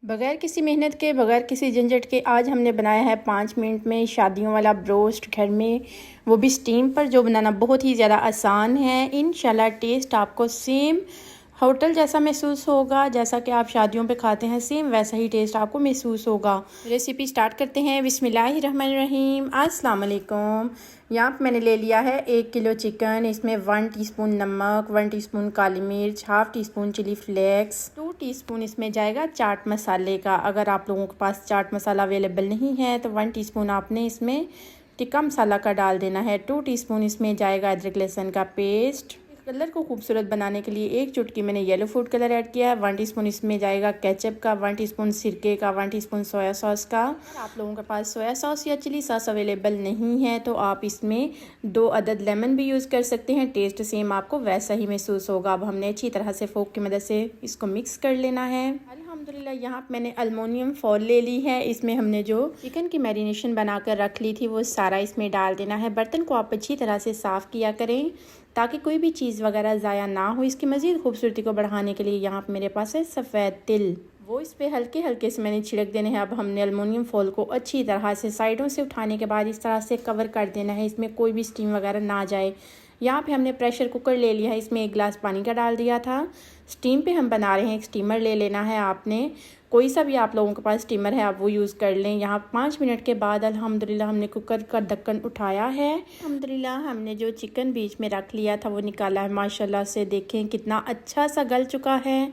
बगैर किसी मेहनत के, बगैर किसी झंझट के आज हमने बनाया है 5 मिनट में शादियों वाला ब्रोस्ट घर में, वो भी स्टीम पर, जो बनाना बहुत ही ज़्यादा आसान है। इंशाल्लाह टेस्ट आपको सेम होटल जैसा महसूस होगा, जैसा कि आप शादियों पे खाते हैं सेम वैसा ही टेस्ट आपको महसूस होगा। रेसिपी स्टार्ट करते हैं। बिस्मिल्लाहिर्रहमानिर्रहीम। अस्सलाम वालेकुम। यहाँ पर मैंने ले लिया है 1 किलो चिकन। इसमें 1 टीस्पून नमक, 1 टीस्पून काली मिर्च, half teaspoon chilli flakes, 2 teaspoon इसमें जाएगा चाट मसाले का। अगर आप लोगों के पास चाट मसाला अवेलेबल नहीं है तो 1 टीस्पून आपने इसमें टिक्का मसाला का डाल देना है। 2 टीस्पून इसमें जाएगा अदरक लहसुन का पेस्ट। कलर को खूबसूरत बनाने के लिए 1 चुटकी मैंने येलो फूड कलर ऐड किया है। 1 टीस्पून इसमें जाएगा केचप का, 1 टीस्पून सिरके का, 1 टीस्पून सोया सॉस का। आप लोगों के पास सोया सॉस या चिली सॉस अवेलेबल नहीं है तो आप इसमें 2 अदद लेमन भी यूज़ कर सकते हैं। टेस्ट सेम आपको वैसा ही महसूस होगा। अब हमने अच्छी तरह से फोक की मदद से इसको मिक्स कर लेना है। अल्हम्दुलिल्लाह यहाँ पर मैंने अल्मोनियम फॉइल ले ली है। इसमें हमने जो चिकन की मैरिनेशन बनाकर रख ली थी वो सारा इसमें डाल देना है। बर्तन को आप अच्छी तरह से साफ़ किया करें ताकि कोई भी चीज़ वगैरह ज़ाया ना हो। इसकी मज़ीद खूबसूरती को बढ़ाने के लिए यहाँ पर मेरे पास है सफ़ेद तिल, वो इस पे हल्के हल्के से मैंने छिड़क देने हैं। अब हमने अल्मोनियम फॉइल को अच्छी तरह से साइडों से उठाने के बाद इस तरह से कवर कर देना है, इसमें कोई भी स्टीम वगैरह ना जाए। यहाँ पे हमने प्रेशर कुकर ले लिया है, इसमें 1 गिलास पानी का डाल दिया था। स्टीम पे हम बना रहे हैं, एक स्टीमर ले लेना है। आपने कोई सा भी आप लोगों के पास स्टीमर है आप वो यूज़ कर लें। यहाँ 5 मिनट के बाद अल्हम्दुलिल्लाह हमने कुकर का ढक्कन उठाया है। अल्हम्दुलिल्लाह हमने जो चिकन बीच में रख लिया था वो निकाला है। माशाल्लाह से देखें कितना अच्छा सा गल चुका है,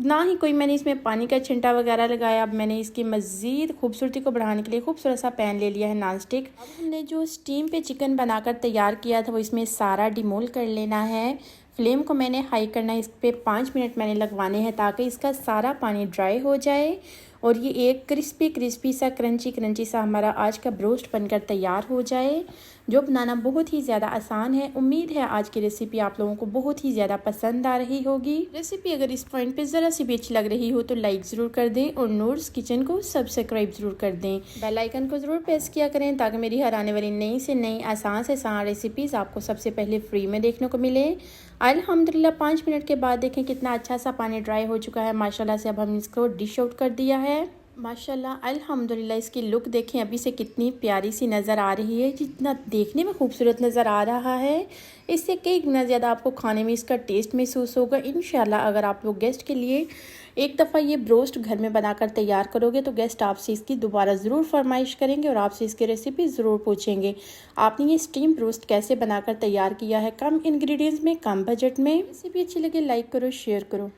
ना ही कोई मैंने इसमें पानी का छिंटा वगैरह लगाया। अब मैंने इसकी मज़ीद खूबसूरती को बढ़ाने के लिए खूबसूरत सा पैन ले लिया है नॉन स्टिक। अब हमने जो स्टीम पे चिकन बनाकर तैयार किया था वो इसमें सारा डिमोल कर लेना है। फ्लेम को मैंने हाई करना है, इस पर 5 मिनट मैंने लगवाने हैं ताकि इसका सारा पानी ड्राई हो जाए और ये एक क्रिस्पी सा क्रंची सा हमारा आज का ब्रोस्ट बनकर तैयार हो जाए, जो बनाना बहुत ही ज़्यादा आसान है। उम्मीद है आज की रेसिपी आप लोगों को बहुत ही ज़्यादा पसंद आ रही होगी। रेसिपी अगर इस पॉइंट पे ज़रा सी भी अच्छी लग रही हो तो लाइक ज़रूर कर दें और नूर्स किचन को सब्सक्राइब ज़रूर कर दें। बेल आइकन को ज़रूर प्रेस किया करें ताकि मेरी हर आने वाली नई से नई आसान से आसान रेसिपीज़ आपको सबसे पहले फ्री में देखने को मिले। अल्हम्दुलिल्लाह 5 मिनट के बाद देखें कितना अच्छा सा पानी ड्राई हो चुका है माशाल्लाह से। अब हम इसको डिश आउट कर दिया है। माशाल्लाह अल्हम्दुलिल्लाह इसकी लुक देखें अभी से कितनी प्यारी सी नज़र आ रही है, जितना देखने में खूबसूरत नज़र आ रहा है इससे कई गुना ज़्यादा आपको खाने में इसका टेस्ट महसूस होगा। इंशाल्लाह अगर आप लोग गेस्ट के लिए एक दफ़ा ये ब्रोस्ट घर में बनाकर तैयार करोगे तो गेस्ट आपसे इसकी दोबारा ज़रूर फरमाइश करेंगे और आपसे इसकी रेसिपी ज़रूर पूछेंगे। आपने ये स्टीम ब्रोस्ट कैसे बनाकर तैयार किया है, कम इंग्रेडिएंट्स में, कम बजट में। रेसिपी अच्छी लगे लाइक करो, शेयर करो।